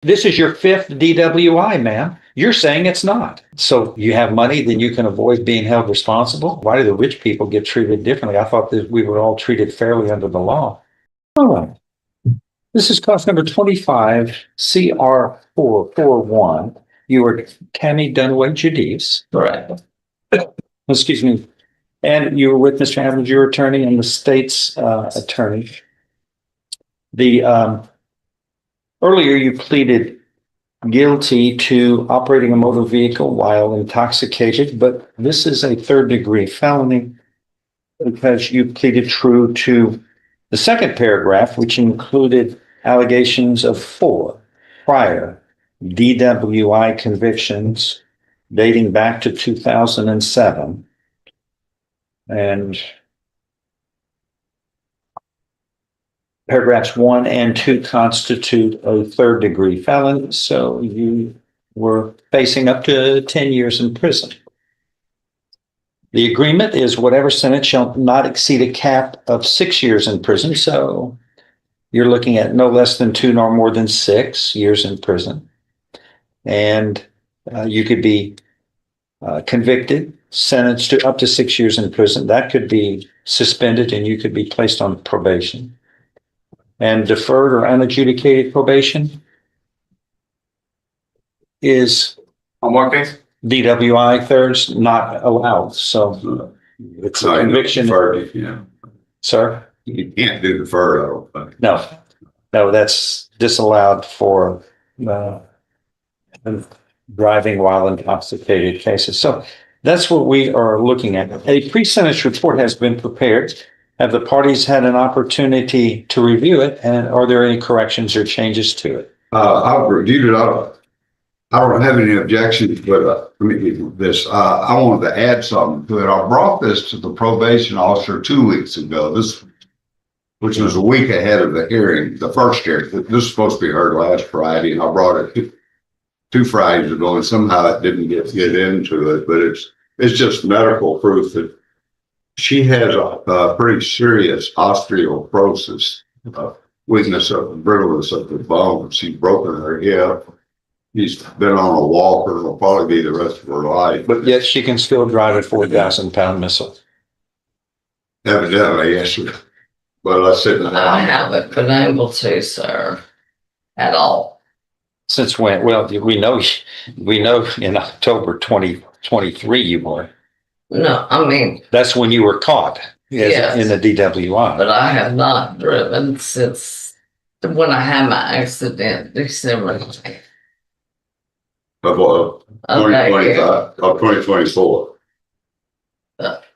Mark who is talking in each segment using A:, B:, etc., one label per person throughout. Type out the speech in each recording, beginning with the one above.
A: This is your fifth DWI, ma'am. You're saying it's not. So you have money, then you can avoid being held responsible. Why do the rich people get treated differently? I thought that we were all treated fairly under the law. All right. This is class number 25, CR441. You are Tammy Dunaway Jadis.
B: Correct.
A: Excuse me. And you were with Mr. Adams, your attorney, and the state's attorney. The earlier you pleaded guilty to operating a motor vehicle while intoxicated, but this is a third-degree felony because you pleaded true to the second paragraph, which included allegations of 4 prior DWI convictions dating back to 2007. And paragraphs 1 and 2 constitute a third-degree felony, so you were facing up to 10 years in prison. The agreement is whatever sentence shall not exceed a cap of 6 years in prison, so you're looking at no less than 2 nor more than 6 years in prison. And you could be convicted, sentenced to up to 6 years in prison. That could be suspended and you could be placed on probation. And deferred or unadjudicated probation is
B: On what case?
A: DWI thirds not allowed. So it's a conviction.
C: Deferred, yeah.
A: Sir?
C: You can't do deferred, I don't think.
A: No, that's disallowed for driving while intoxicated cases. So that's what we are looking at. A pre-sentence report has been prepared. Have the parties had an opportunity to review it, and are there any corrections or changes to it?
C: I've reviewed it. I don't have any objections, but let me give you this. I wanted to add something to it. I brought this to the probation officer 2 weeks ago, which was a week ahead of the hearing, the first hearing. This was supposed to be heard last Friday, and I brought it 2 Fridays ago, and somehow it didn't get into it, but it's just medical proof that she has a pretty serious osteoporosis, weakness of the brittleness of the bone. She's broken her hip. She's been on a walker. It'll probably be the rest of her life.
A: But yet she can still drive a 4,000-pound missile.
C: Evidently, yes. But I said,
B: I haven't been able to, sir, at all.
A: Since when? Well, we know in October 2023 you were.
B: No, I mean,
A: That's when you were caught
B: Yes.
A: in the DWI.
B: but I have not driven since when I had my accident, December
C: of 2024.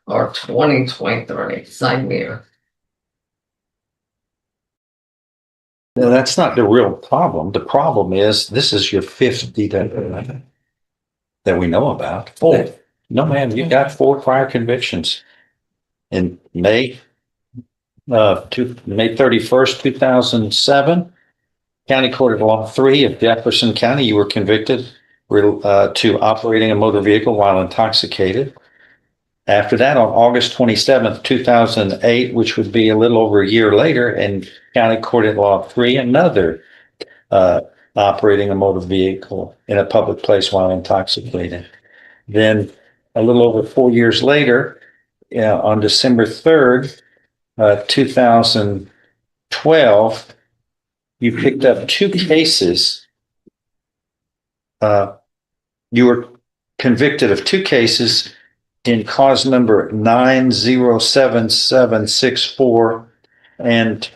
B: or 2023, same year.
A: No, that's not the real problem. The problem is this is your 5th DWI that we know about. 4. No, man, you got 4 prior convictions. In May 31st, 2007, County Court of Law 3 of Jefferson County, you were convicted to operating a motor vehicle while intoxicated. After that, on August 27th, 2008, which would be a little over a year later, in County Court of Law 3, another operating a motor vehicle in a public place while intoxicated. Then a little over 4 years later, on December 3rd, 2012, you picked up 2 cases. You were convicted of 2 cases in cause number 907764 and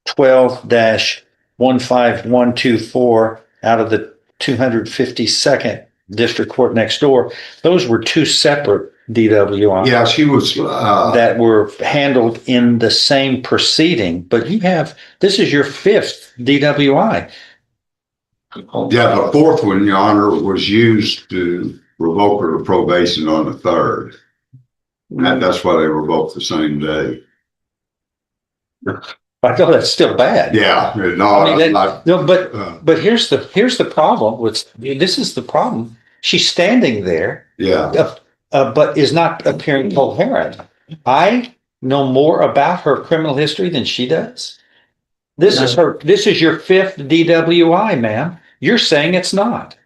A: 12-15124 out of the 252nd District Court next door. Those were 2 separate DWI.
C: Yeah, she was
A: that were handled in the same proceeding, but this is your 5th DWI.
C: Yeah, the 4th one, Your Honor, was used to revoke her probation on the 3rd. And that's why they were both the same day.
A: I know that's still bad.
C: Yeah,
A: but here's the problem. This is the problem. She's standing there,
C: yeah.
A: But is not appearing coherent. I know more about her criminal history than she does. This is your 5th DWI, ma'am. You're saying it's not.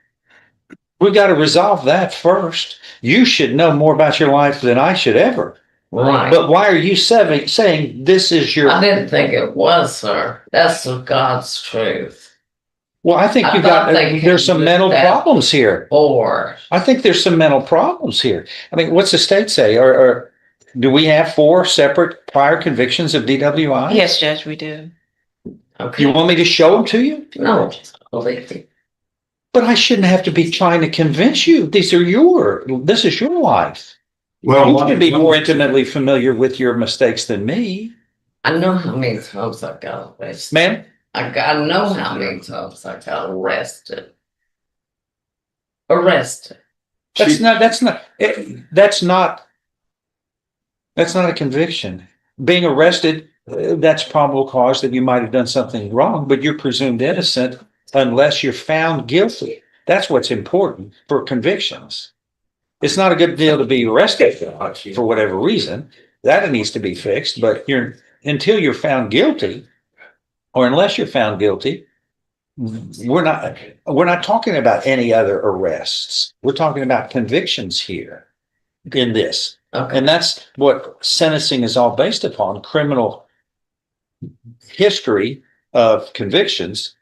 A: We got to resolve that first. You should know more about your life than I should ever.
B: Right.
A: But why are you saying this is your?
B: I didn't think it was, sir. That's the God's truth.
A: Well, I think
B: I
A: you
B: thought
A: got,
B: they
A: there's some
B: could
A: mental
B: do that
A: problems here.
B: Or
A: I think there's some mental problems here. I mean, what's the state say? Or do we have 4 separate prior convictions of DWI?
D: Yes, Judge, we do.
B: okay.
A: You want me to show them to you?
B: No, believe me.
A: But I shouldn't have to be trying to convince you. This is your life.
C: Well,
A: You should be more intimately familiar with your mistakes than me.
B: I know how many times I got arrested.
A: Ma'am?
B: I know how many times I got arrested. Arrested.
A: That's not a conviction. Being arrested, that's probable cause that you might have done something wrong, but you're presumed innocent unless you're found guilty. That's what's important for convictions. It's not a good deal to be arrested for whatever reason. That needs to be fixed, but until you're found guilty, or unless you're found guilty, we're not talking about any other arrests. We're talking about convictions here in this.
B: Okay.
A: And that's what sentencing is all based upon, criminal history of convictions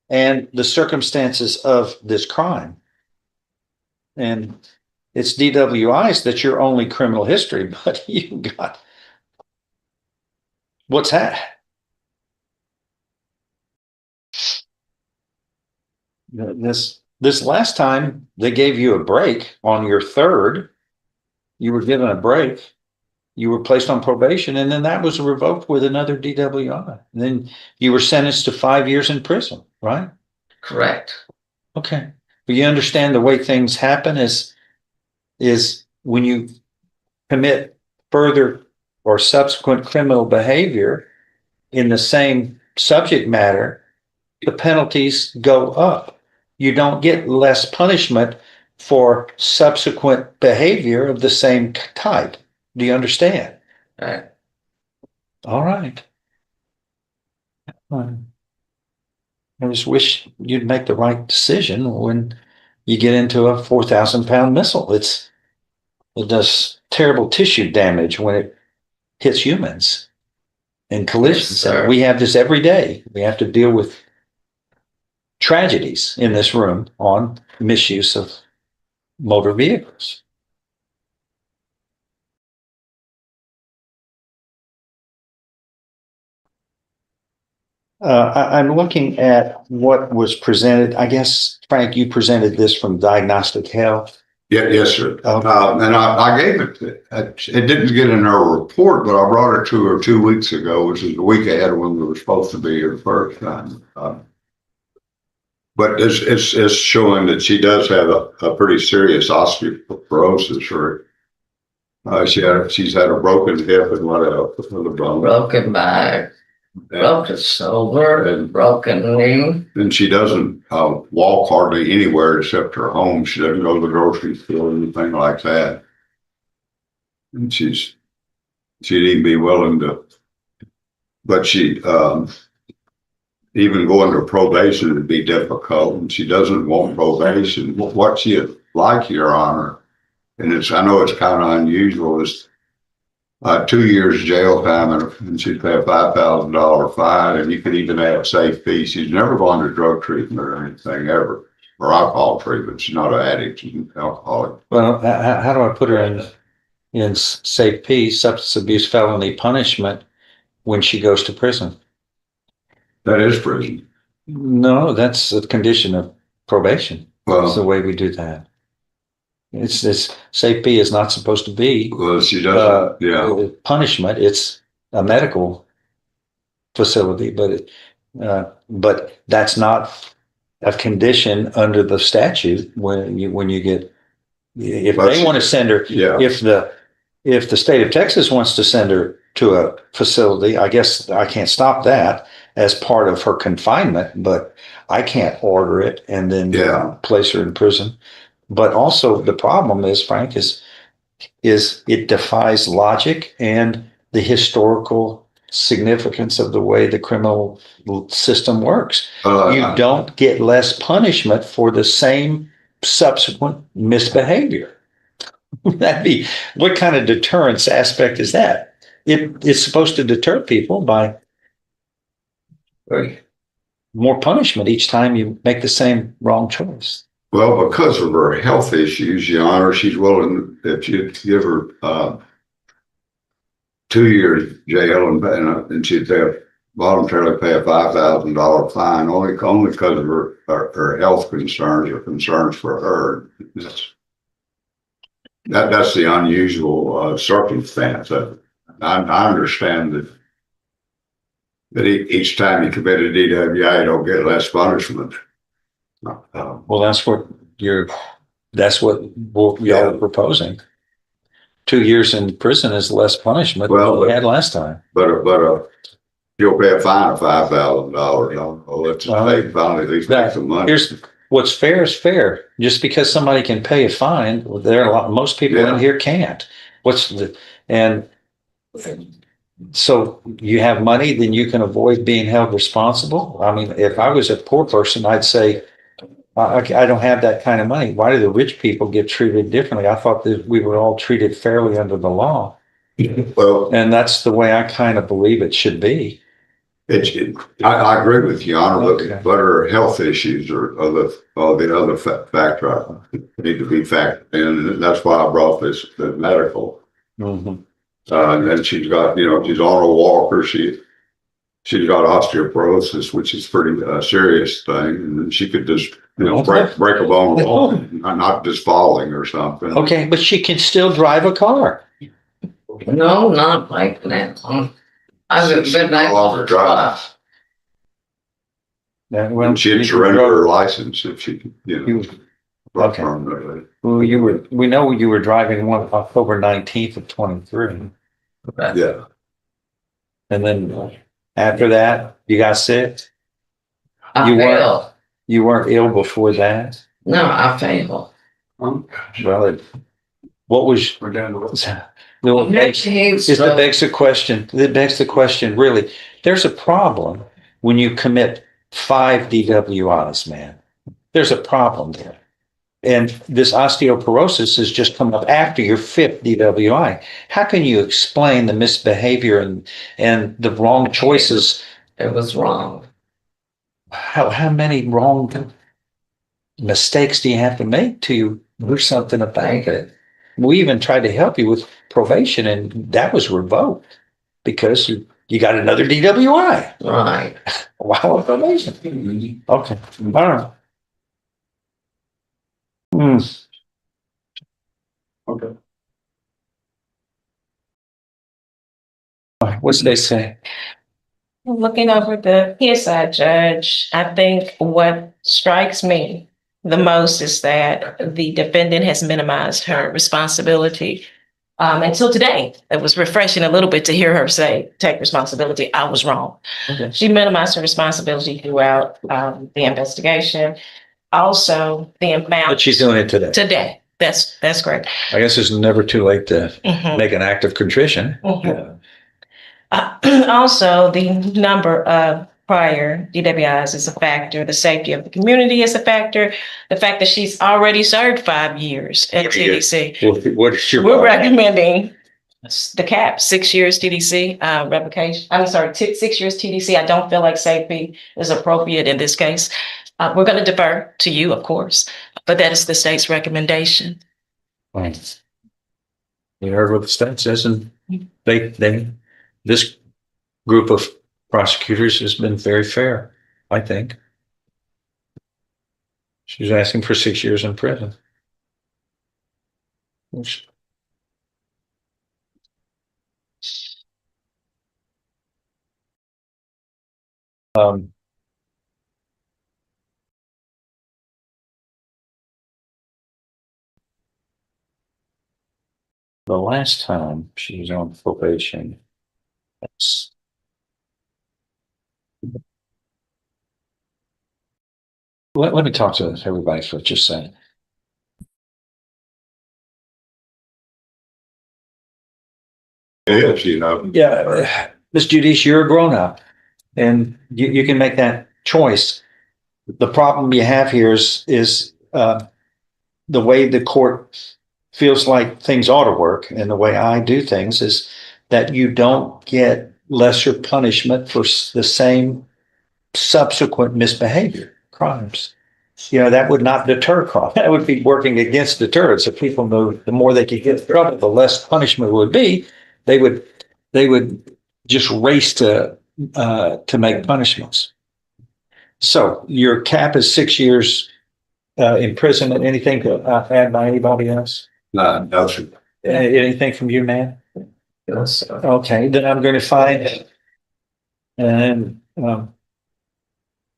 A: and the circumstances of this crime. And it's DWIs that's your only criminal history, but you got what's that? This last time they gave you a break on your third, you were given a break, you were placed on probation, and then that was revoked with another DWI. And then you were sentenced to 5 years in prison, right?
B: Correct.
A: Okay. But you understand the way things happen is when you commit further or subsequent criminal behavior in the same subject matter, the penalties go up. You don't get less punishment for subsequent behavior of the same type. Do you understand?
B: Right.
A: All right. I just wish you'd make the right decision when you get into a 4,000-pound missile. It does terrible tissue damage when it hits humans in collisions.
B: Yes, sir.
A: We have this every day. We have to deal with tragedies in this room on misuse of motor vehicles. I'm looking at what was presented. I guess, Frank, you presented this from Diagnostic Health.
C: Yeah, yes, sir.
A: Okay.
C: And I gave it, it didn't get in her report, but I brought it to her 2 weeks ago, which is the week ahead of when we were supposed to be here the first time. But it's showing that she does have a pretty serious osteoporosis, or she's had a broken hip and what else?
B: Broken back, broken shoulder, and broken knee.
C: And she doesn't walk hardly anywhere except her home. She doesn't go to the grocery store or anything like that. And she'd even be willing to, but she even going to probation would be difficult, and she doesn't want probation. What she'd like, Your Honor, and I know it's kind of unusual, is 2 years jail time, and she'd pay a $5,000 fine, and you could even add safe fee. She's never gone to drug treatment or anything ever, or alcohol treatment. She's not an addict, she's an alcoholic.
A: Well, how do I put her in safe P, substance abuse felony punishment, when she goes to prison?
C: That is prison.
A: No, that's a condition of probation. That's the
C: Well,
A: way we do that. It's safe P is not supposed to be
C: she doesn't, yeah.
A: punishment. It's a medical facility, but that's not a condition under the statute when you get, if they want to send her,
C: Yeah.
A: if the state of Texas wants to send her to a facility, I guess I can't stop that as part of her confinement, but I can't order it and then
C: Yeah.
A: place her in prison. But also the problem is, Frank, is it defies logic and the historical significance of the way the criminal system works. You
C: Uh,
A: don't get less punishment for the same subsequent misbehavior. That'd be, what kind of deterrence aspect is that? It is supposed to deter people by more punishment each time you make the same wrong choice.
C: well, because of her health issues, Your Honor, she's willing, if you give her, 2 years jail and she'd voluntarily pay a $5,000 fine only because of her health concerns or concerns for her. That's the unusual circumstance. I understand that each time you commit a DWI, you don't get less punishment.
A: Well, that's what y'all are proposing. 2 years in prison is less punishment than we had last time.
C: But you'll pay a fine of $5,000. Let's say finally at least make some money.
A: Here's what's fair is fair. Just because somebody can pay a fine, most people in here can't. So you have money, then you can avoid being held responsible. I mean, if I was a poor person, I'd say, I don't have that kind of money. Why do the rich people get treated differently? I thought that we were all treated fairly under the law.
C: Well,
A: And that's the way I kind of believe it should be.
C: I agree with you, Honor,
A: Okay.
C: but her health issues are the other factor need to be factored in, and that's why I brought the medical.
A: Mhm.
C: And then she's got, she's on a walker. She's got osteoporosis, which is pretty serious thing, and she could just break a bone, not just falling or something.
A: Okay, but she can still drive a car.
B: No, not like that. I've been
C: no longer drives.
A: When
C: She'd surrender her license if she could,
A: Okay.
C: permanently.
A: Well, we know you were driving one October 19th of 23.
C: Yeah.
A: And then after that, you got sick.
B: I failed.
A: You weren't ill before that.
B: No, I failed.
A: Well, what was,
C: We're down to
A: it begs the question, really, there's a problem when you commit 5 DWIs, man. There's a problem there. And this osteoporosis has just come up after your 5th DWI. How can you explain the misbehavior and the wrong choices?
B: It was wrong.
A: How many wrong mistakes do you have to make to do something about it? We even tried to help you with probation, and that was revoked because you got another DWI.
B: Right.
A: Wow, probation. Okay. All right.
C: Okay.
A: What's they say?
D: Looking over the PSI judge, I think what strikes me the most is that the defendant has minimized her responsibility. Until today, it was refreshing a little bit to hear her say, take responsibility. I was wrong.
A: Okay.
D: She minimized her responsibility throughout the investigation. Also, the amount.
A: But she's doing it today.
D: Today. That's correct.
A: I guess it's never too late to
D: Mhm.
A: make an act of contrition.
D: Mhm. Also, the number of prior DWIs is a factor. The safety of the community is a factor. The fact that she's already served 5 years at TDC.
A: What's your?
D: We're recommending the cap, 6 years TDC revocation. I'm sorry, 6 years TDC. I don't feel like safety is appropriate in this case. We're going to defer to you, of course, but that is the state's recommendation.
A: Right. You heard what the state says, and this group of prosecutors has been very fair, I think. She's asking for 6 years in prison. Which, the last time she was on probation, let me talk to everybody for just a second.
C: Yes,
A: Yeah, Ms. Judice, you're a grown-up and you can make that choice. The problem you have here is the way the court feels like things ought to work and the way I do things is that you don't get lesser punishment for the same subsequent misbehavior, crimes. That would not deter crime. That would be working against deterrence. If people know the more they could get in trouble, the less punishment would be. They would just race to make punishments. So your cap is 6 years imprisonment. Anything to add by anybody else?
C: No, sir.
A: Anything from you, man?
B: Yes.
A: Okay, then I'm going to find, and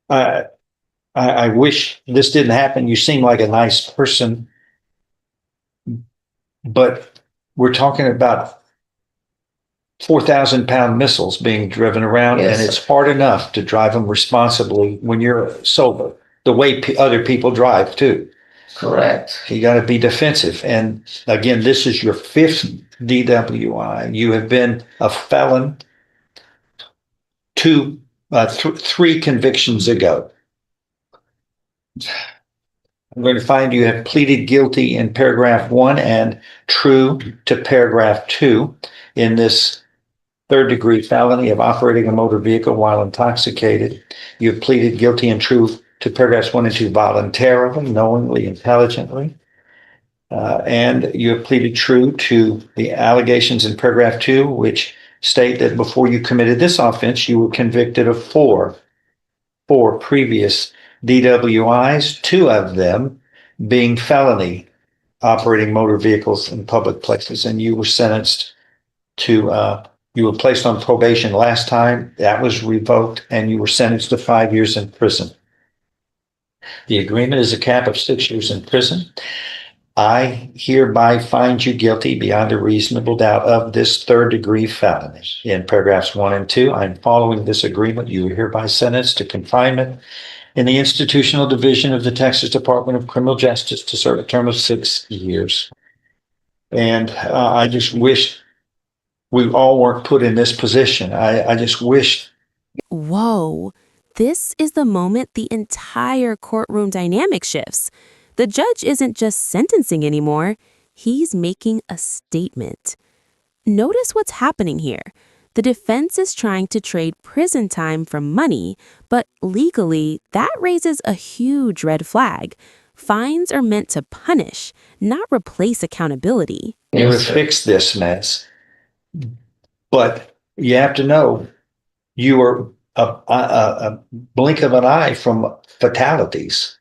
A: I wish this didn't happen. You seem like a nice person, but we're talking about 4,000-pound missiles being driven around,
B: Yes,
A: and it's hard enough to drive them responsibly when you're sober, the way other people drive too.
B: Correct.
A: You got to be defensive. And again, this is your 5th DWI. You have been a felon 3 convictions ago. I'm going to find you have pleaded guilty in paragraph 1 and true to paragraph 2 in this 3rd-degree felony of operating a motor vehicle while intoxicated. You have pleaded guilty and true to paragraphs 1 and 2 voluntarily, knowingly, intelligently. And you have pleaded true to the allegations in paragraph 2, which state that before you committed this offense, you were convicted of four previous DWIs, 2 of them being felony operating motor vehicles in public places. And you were sentenced to, you were placed on probation last time. That was revoked, and you were sentenced to 5 years in prison. The agreement is a cap of 6 years in prison. I hereby find you guilty beyond a reasonable doubt of this 3rd-degree felony. In paragraphs 1 and 2, I'm following this agreement. You are hereby sentenced to confinement in the institutional division of the Texas Department of Criminal Justice to serve a term of 6 years. And I just wish we all weren't put in this position. I just wish.
E: Whoa, this is the moment the entire courtroom dynamic shifts. The judge isn't just sentencing anymore, he's making a statement. Notice what's happening here. The defense is trying to trade prison time for money, but legally, that raises a huge red flag. Fines are meant to punish, not replace accountability.
A: You
B: Yes,
A: would
B: sir.
A: fix this mess. But you have to know you are a blink of an eye from fatalities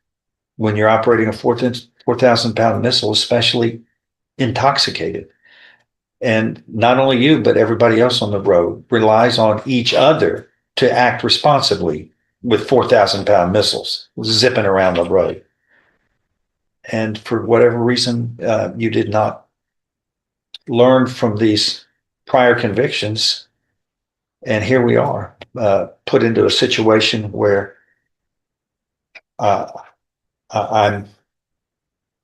A: when you're operating a 4,000-pound missile, especially intoxicated. And not only you, but everybody else on the road relies on each other to act responsibly with 4,000-pound missiles zipping around the road. And for whatever reason, you did not learn from these prior convictions. And here we are, put into a situation where I'm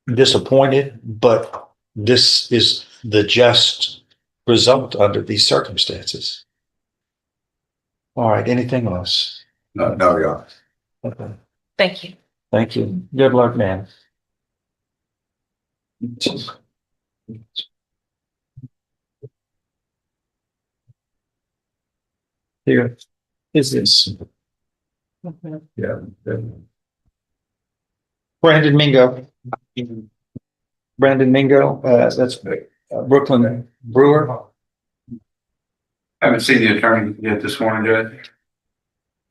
A: disappointed, but this is the just result under these circumstances. All right, anything else?
C: No, yeah.
A: Okay.
D: Thank you.
A: Thank you. Good luck, man. Here is this.
C: Yeah.
A: Brandon Mingo. Brandon Mingo, that's Brooklyn Brewer.
F: I haven't seen the attorney yet this morning, Judge.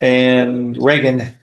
A: And Reagan,